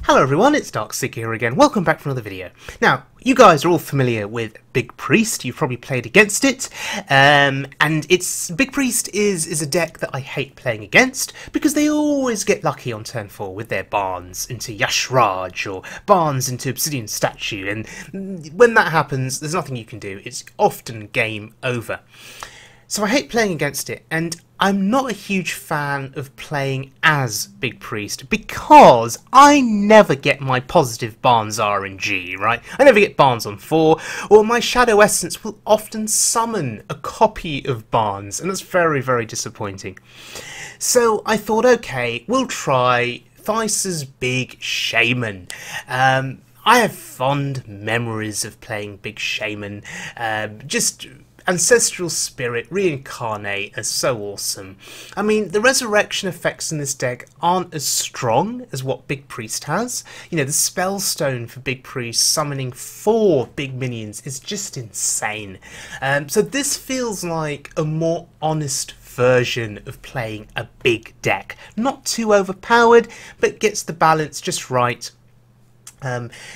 Hello everyone, it's Darkseeker here again. Welcome back for another video. Now, you guys are all familiar with Big Priest. You've probably played against it. And Big Priest is a deck that I hate playing against because they always get lucky on turn 4 with their Barns into Yashraj or Barns into Obsidian Statue. And when that happens, there's nothing you can do. It's often game over. So I hate playing against it, and I'm not a huge fan of playing as Big Priest because I never get my positive Barnes RNG, right? I never get Barnes on 4, or my Shadow Essence will often summon a copy of Barnes, and that's very, very disappointing. So I thought, okay, we'll try Thijs Big Shaman. I have fond memories of playing Big Shaman, just Ancestral Spirit, Reincarnate are so awesome. I mean, the resurrection effects in this deck aren't as strong as what Big Priest has. You know, the Spellstone for Big Priest summoning 4 big minions is just insane. So this feels like a more honest version of playing a big deck. Not too overpowered, but gets the balance just right.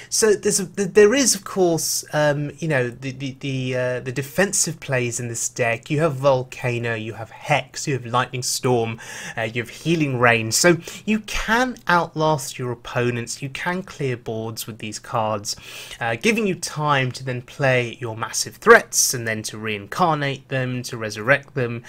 So there is of course you know, the defensive plays in this deck. You have Volcano, you have Hex, you have Lightning Storm, you have Healing Rain, so you can outlast your opponents, you can clear boards with these cards, giving you time to then play your massive threats and then to reincarnate them, to resurrect them.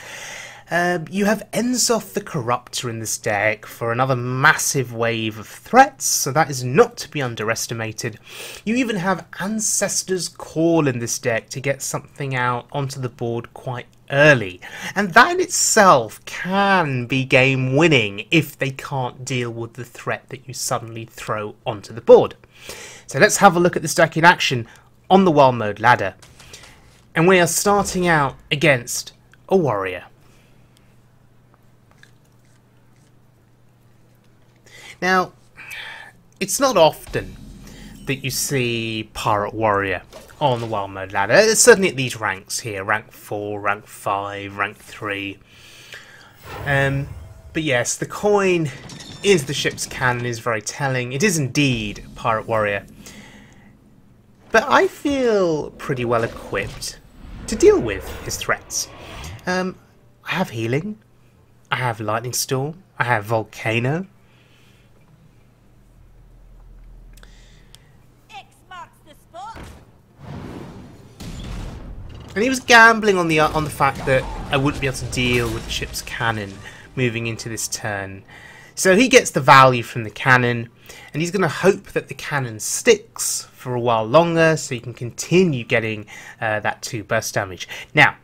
You have Enzoth the Corruptor in this deck for another massive wave of threats, so that is not to be underestimated. You even have Ancestor's Call in this deck to get something out onto the board quite early, and that in itself can be game winning if they can't deal with the threat that you suddenly throw onto the board. So let's have a look at this deck in action on the Wild Mode ladder, and we are starting out against a warrior. Now, it's not often that you see Pirate Warrior on the Wild Mode ladder, certainly at these ranks here, rank 4, rank 5, rank 3. But yes, the coin is the ship's cannon is very telling. It is indeed Pirate Warrior. But I feel pretty well equipped to deal with his threats. I have Healing, I have Lightning Storm, I have Volcano. And he was gambling on the fact that I wouldn't be able to deal with the ship's cannon moving into this turn. So he gets the value from the cannon, and he's going to hope that the cannon sticks for a while longer so he can continue getting that 2 burst damage. Now,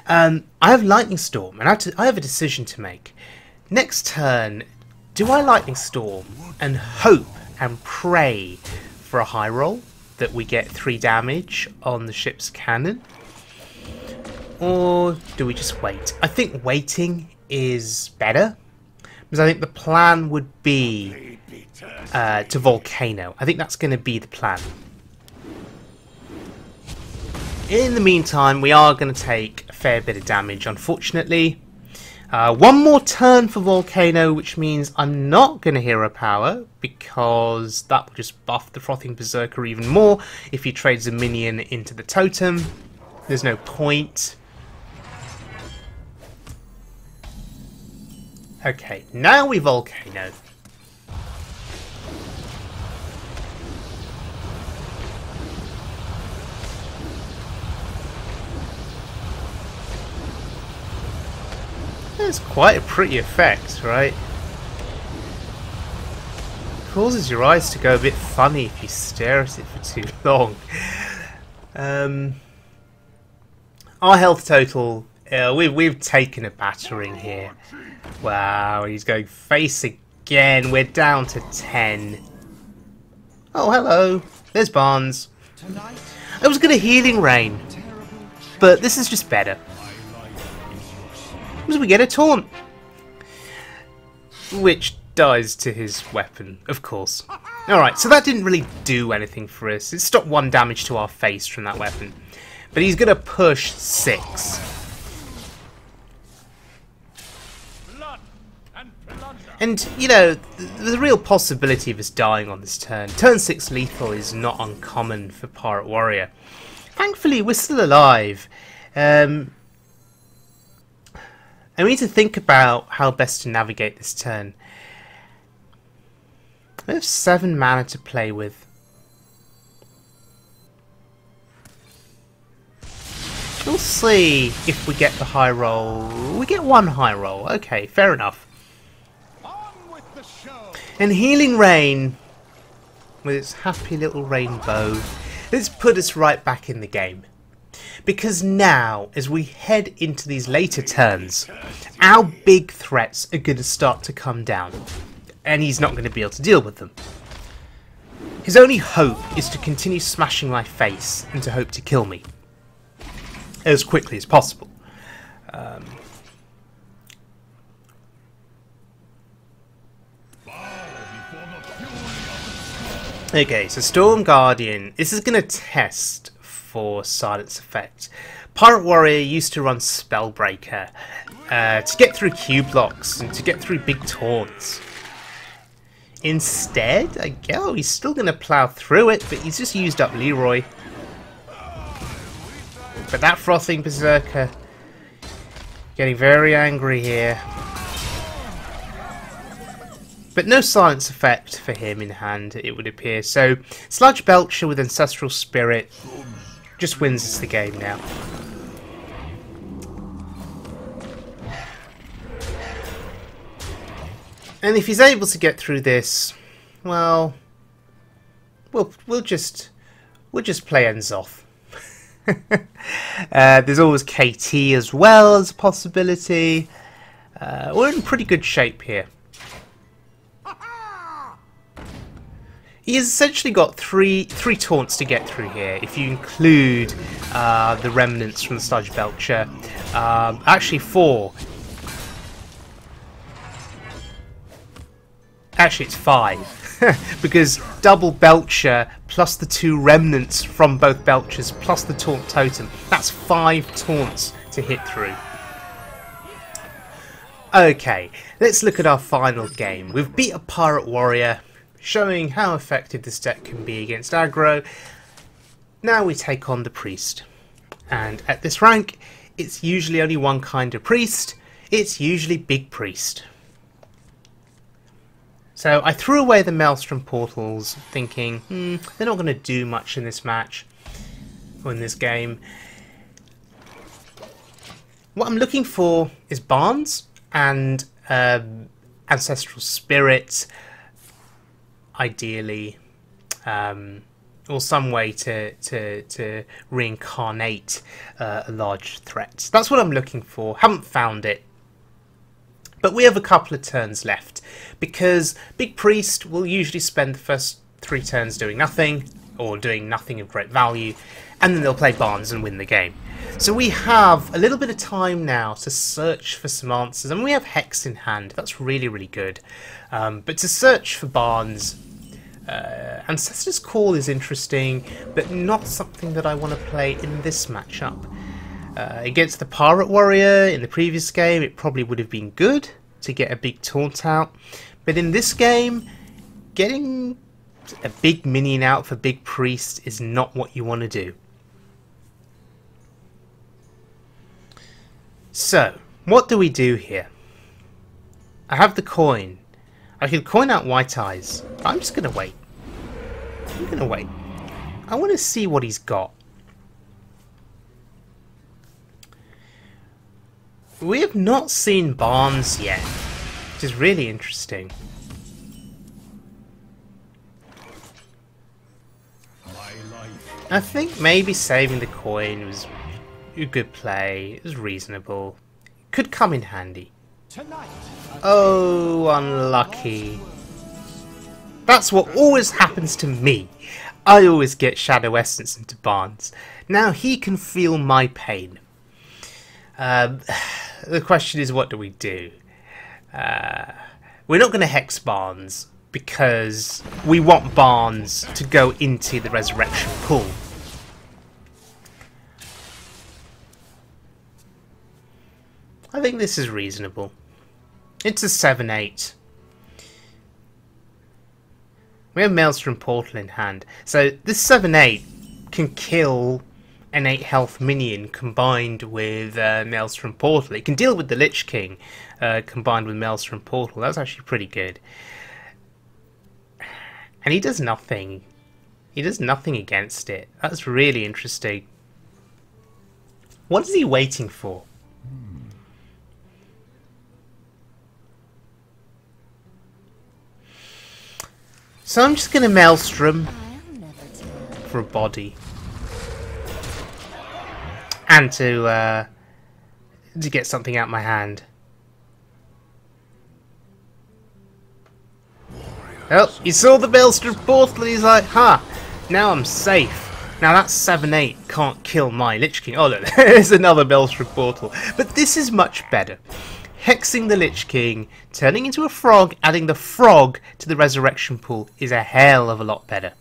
I have Lightning Storm, and I have a decision to make. Next turn, do I Lightning Storm and hope and pray for a high roll that we get 3 damage on the ship's cannon? Or do we just wait? I think waiting is better, because I think the plan would be to Volcano. I think that's going to be the plan. In the meantime, we are going to take a fair bit of damage, unfortunately. 1 more turn for Volcano, which means I'm not going to hero power, because that will just buff the Frothing Berserker even more if he trades a minion into the totem. There's no point. Okay, now we Volcano. It's quite a pretty effect, right? Causes your eyes to go a bit funny if you stare at it for too long. Our health total, we've taken a battering here. Wow, he's going face again. We're down to 10. Oh, hello. There's Barnes. I was going to Healing Rain, but this is just better. Because we get a taunt, which dies to his weapon, of course. Alright, so that didn't really do anything for us. It stopped 1 damage to our face from that weapon. But he's going to push 6. And, you know, the real possibility of us dying on this turn. Turn 6 lethal is not uncommon for Pirate Warrior. Thankfully, we're still alive. And we need to think about how best to navigate this turn. We have 7 mana to play with. We'll see if we get the high roll. We get 1 high roll. Okay, fair enough. And Healing Rain, with its happy little rainbow, has put us right back in the game. Because now, as we head into these later turns, our big threats are going to start to come down. And he's not going to be able to deal with them. His only hope is to continue smashing my face and to hope to kill me as quickly as possible. Okay, so Storm Guardian. This is going to test for Silence Effect. Pirate Warrior used to run Spellbreaker to get through Q blocks and to get through big taunts. Instead, I guess he's still going to plow through it, but he's just used up Leroy. But that Frothing Berserker getting very angry here. But no Silence Effect for him in hand, it would appear. So Sludge Belcher with Ancestral Spirit just wins us the game now. And if he's able to get through this, well, we'll just play Enzoth. There's always KT as well as a possibility. We're in pretty good shape here. He has essentially got three taunts to get through here, if you include the remnants from the Sludge Belcher. Actually 4. Actually it's 5. Because double Belcher plus the 2 remnants from both Belchers plus the taunt totem. That's 5 taunts to hit through. Okay, let's look at our final game. We've beat a Pirate Warrior, showing how effective this deck can be against aggro. Now we take on the Priest. And at this rank, it's usually only one kind of Priest. It's usually Big Priest. So I threw away the Maelstrom Portals, thinking, they're not going to do much in this match, or in this game. What I'm looking for is Barnes and Ancestral Spirit, ideally, or some way to reincarnate a large threat. That's what I'm looking for. Haven't found it. But we have a couple of turns left, because Big Priest will usually spend the first 3 turns doing nothing, or doing nothing of great value, and then they'll play Barnes and win the game. So we have a little bit of time now to search for some answers, and we have Hex in hand. That's really, really good. But to search for Barnes, Ancestor's Call is interesting, but not something that I want to play in this matchup. Against the Pirate Warrior in the previous game, it probably would have been good to get a big taunt out. But in this game, getting a big minion out for Big Priest is not what you want to do. So, what do we do here? I have the coin. I could coin out White Eyes. I'm just going to wait. I'm going to wait. I want to see what he's got. We have not seen Barnes yet, which is really interesting. I think maybe saving the coin was a good play. It was reasonable. Could come in handy. Oh, unlucky. That's what always happens to me. I always get Shadow Essence into Barnes. Now he can feel my pain. The question is, what do we do? We're not going to Hex Barnes because we want Barnes to go into the Resurrection pool. I think this is reasonable. It's a 7-8. We have Maelstrom Portal in hand. So this 7/8 can kill an 8 health minion combined with Maelstrom Portal. It can deal with the Lich King combined with Maelstrom Portal. That's actually pretty good. And he does nothing. He does nothing against it. That's really interesting. What is he waiting for? So I'm just going to Maelstrom for a body. And to get something out of my hand. Oh, he saw the Maelstrom Portal and he's like, ha, now I'm safe. Now that 7/8 can't kill my Lich King. Oh look, there's another Maelstrom Portal. But this is much better. Hexing the Lich King, turning into a frog, adding the frog to the resurrection pool is a hell of a lot better.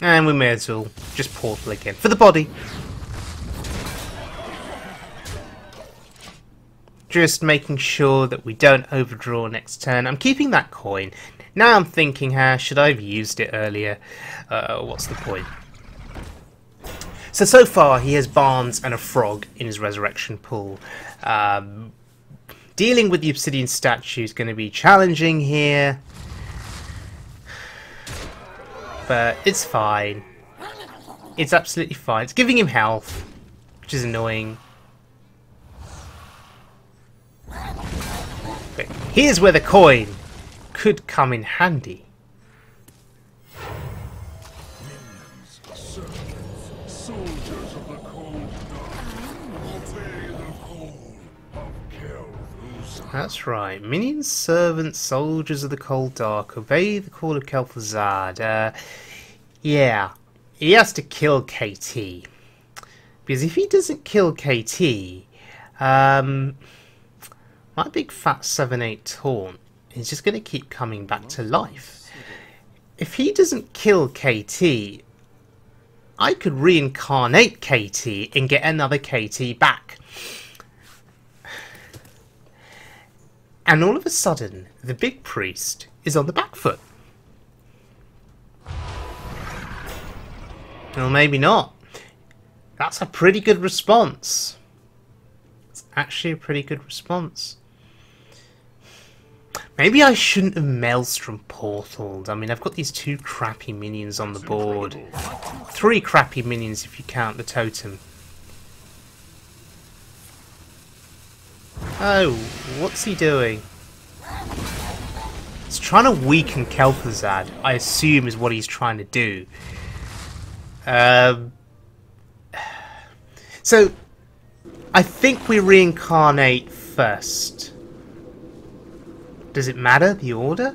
And we may as well just portal again for the body. Just making sure that we don't overdraw next turn. I'm keeping that coin. Now I'm thinking, should I have used it earlier? What's the point? So far he has Barnes and a frog in his resurrection pool. Dealing with the obsidian statue is going to be challenging here. But it's fine. It's absolutely fine. It's giving him health, which is annoying. But here's where the coin could come in handy. That's right. Minions, servants, soldiers of the cold dark, obey the call of Kel'Thuzad. Yeah, he has to kill KT. Because if he doesn't kill KT, my big fat 7/8 taunt is just going to keep coming back to life. If he doesn't kill KT, I could reincarnate KT and get another KT back. And all of a sudden, the big priest is on the back foot. Well, maybe not. That's a pretty good response. It's actually a pretty good response. Maybe I shouldn't have Maelstrom portaled. I mean, I've got these 2 crappy minions on the board. 3 crappy minions if you count the totem. Oh, what's he doing? He's trying to weaken Kel'Thuzad, I assume is what he's trying to do. So, I think we reincarnate first. Does it matter, the order?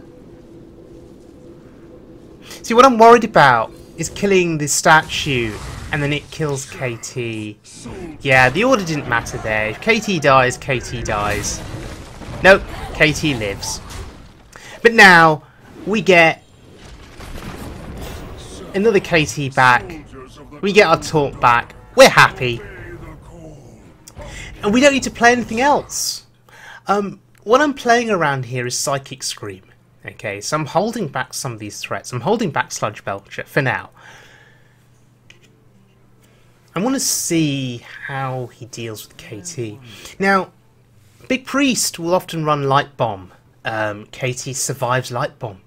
See, what I'm worried about is killing the statue and then it kills KT. Yeah, the order didn't matter there. If KT dies, KT dies. Nope, KT lives. But now, we get another KT back. We get our taunt back. We're happy. And we don't need to play anything else. What I'm playing around here is Psychic Scream. Okay, so I'm holding back some of these threats. I'm holding back Sludge Belcher for now. I want to see how he deals with KT. Now, Big Priest will often run Light Bomb. KT survives Light Bomb.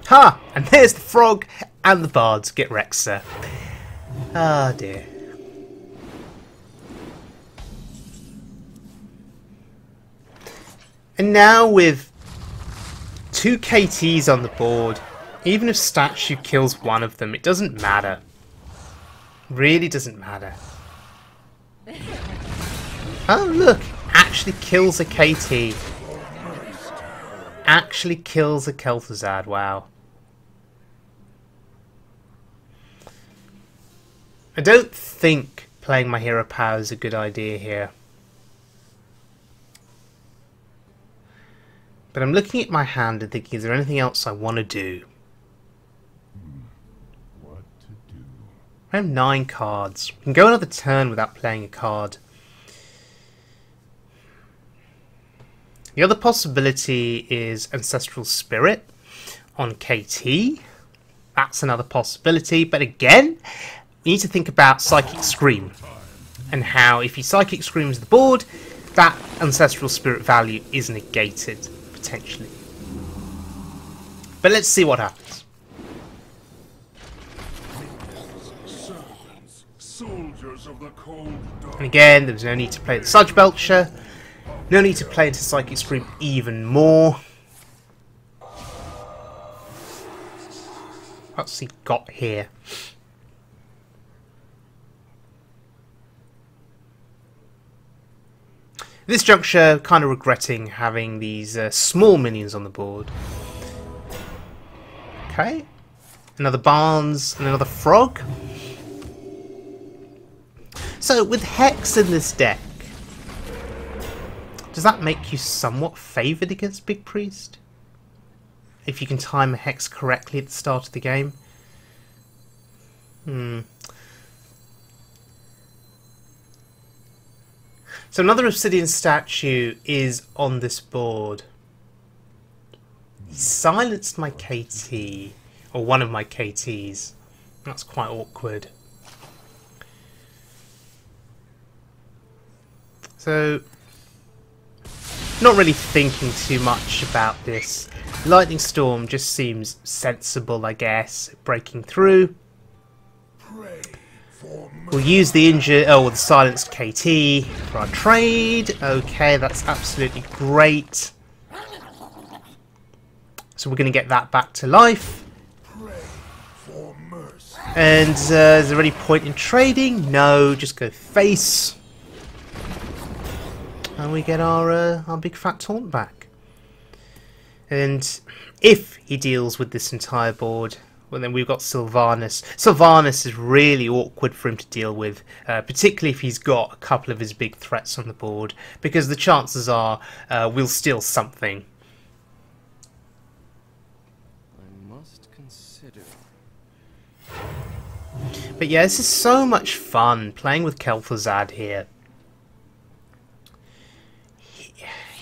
Ha! And there's the frog and the bards get Rexa. Ah, dear. And now with 2 KTs on the board, even if Statue kills one of them, it doesn't matter. Really doesn't matter. Oh look, actually kills a KT. Actually kills a Kel'Thuzad, wow. I don't think playing my hero power is a good idea here. But I'm looking at my hand and thinking, is there anything else I want to do? What to do? I have 9 cards. We can go another turn without playing a card. The other possibility is Ancestral Spirit on KT. That's another possibility, but again, we need to think about Psychic Scream and how if he Psychic Screams the board, that Ancestral Spirit value is negated, potentially. But let's see what happens. And again, there's no need to play the Sludge Belcher. No need to play into Psychic Scream even more. What's he got here? This juncture, kind of regretting having these small minions on the board. Okay. Another Barnes and another Frog. So, with Hex in this deck, does that make you somewhat favoured against Big Priest? If you can time a Hex correctly at the start of the game? So another Obsidian statue is on this board. He silenced my KT, or one of my KTs. That's quite awkward. So, not really thinking too much about this. Lightning Storm just seems sensible, I guess. Breaking through. We'll use the injured, the silenced KT for our trade. Okay, that's absolutely great. So we're going to get that back to life. And is there any point in trading? No, just go face. And we get our big fat taunt back. And if he deals with this entire board, well, then we've got Sylvanas. Sylvanas is really awkward for him to deal with, particularly if he's got a couple of his big threats on the board, because the chances are we'll steal something. I must consider. But yeah, this is so much fun playing with Kel'Thuzad here.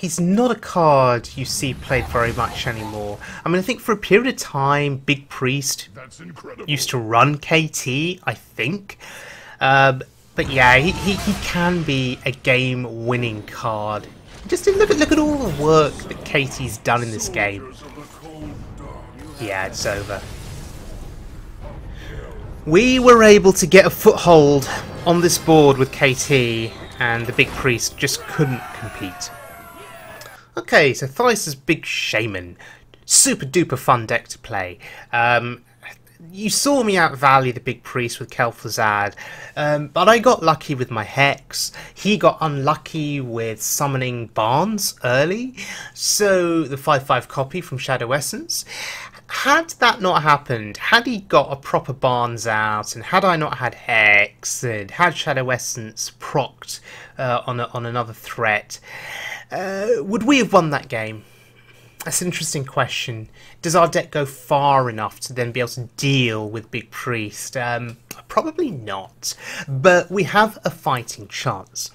He's not a card you see played very much anymore. I mean, I think for a period of time, Big Priest used to run KT, I think. But yeah, he can be a game-winning card. Just look at all the work that KT's done in this game. Yeah, it's over. We were able to get a foothold on this board with KT, and the Big Priest just couldn't compete. Okay, so Thijs Big Shaman. Super duper fun deck to play. You saw me outvalue the Big Priest with Kel'Thuzad, but I got lucky with my Hex. He got unlucky with summoning Barnes early, so the 5/5 copy from Shadow Essence. Had that not happened, had he got a proper Barnes out, and had I not had Hex, and had Shadow Essence procced on another threat, would we have won that game? That's an interesting question. Does our deck go far enough to then be able to deal with Big Priest? Probably not, but we have a fighting chance.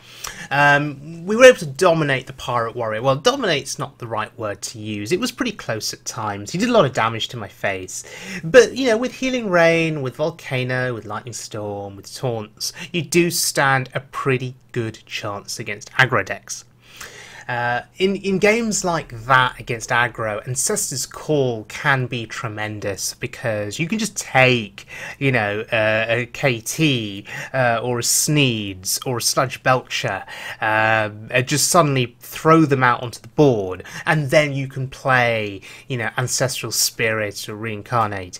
We were able to dominate the Pirate Warrior. Well, dominate's not the right word to use. It was pretty close at times. He did a lot of damage to my face. But, you know, with Healing Rain, with Volcano, with Lightning Storm, with Taunts, you do stand a pretty good chance against aggro decks. In games like that against aggro, Ancestor's Call can be tremendous because you can just take, you know, a KT or a Sneeds or a Sludge Belcher, just suddenly throw them out onto the board, and then you can play, you know, Ancestral Spirit or Reincarnate.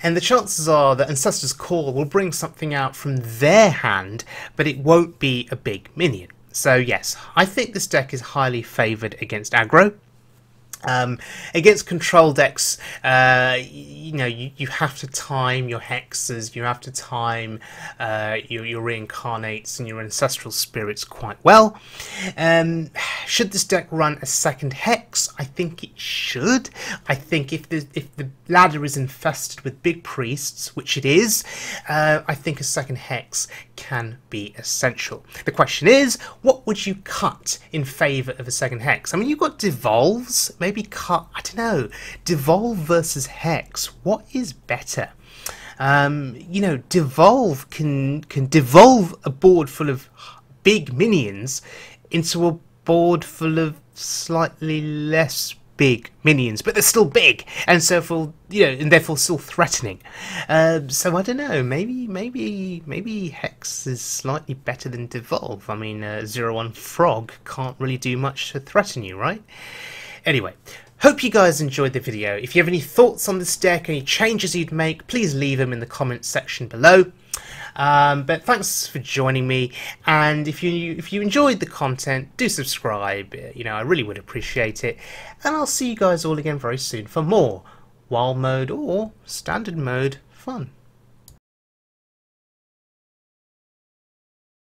And the chances are that Ancestor's Call will bring something out from their hand, but it won't be a big minion. So yes, I think this deck is highly favoured against aggro. Against control decks, you know, you have to time your hexes, you have to time your reincarnates and your ancestral spirits quite well. Should this deck run a second hex? hex, I think it should. I think if the ladder is infested with big priests, which it is, I think a second hex can be essential. The question is, what would you cut in favour of a second hex? I mean, you've got devolves, maybe cut, I don't know, devolve versus hex, what is better? You know, devolve can devolve a board full of big minions into a board full of slightly less big minions, but they're still big, and so for, you know, and therefore still threatening. So I don't know. Maybe hex is slightly better than devolve. I mean, 0-1 frog can't really do much to threaten you, right? Anyway. Hope you guys enjoyed the video. If you have any thoughts on this deck, any changes you'd make, please leave them in the comments section below. But thanks for joining me, and if you enjoyed the content, do subscribe. You know, I really would appreciate it. And I'll see you guys all again very soon for more wild mode or standard mode fun.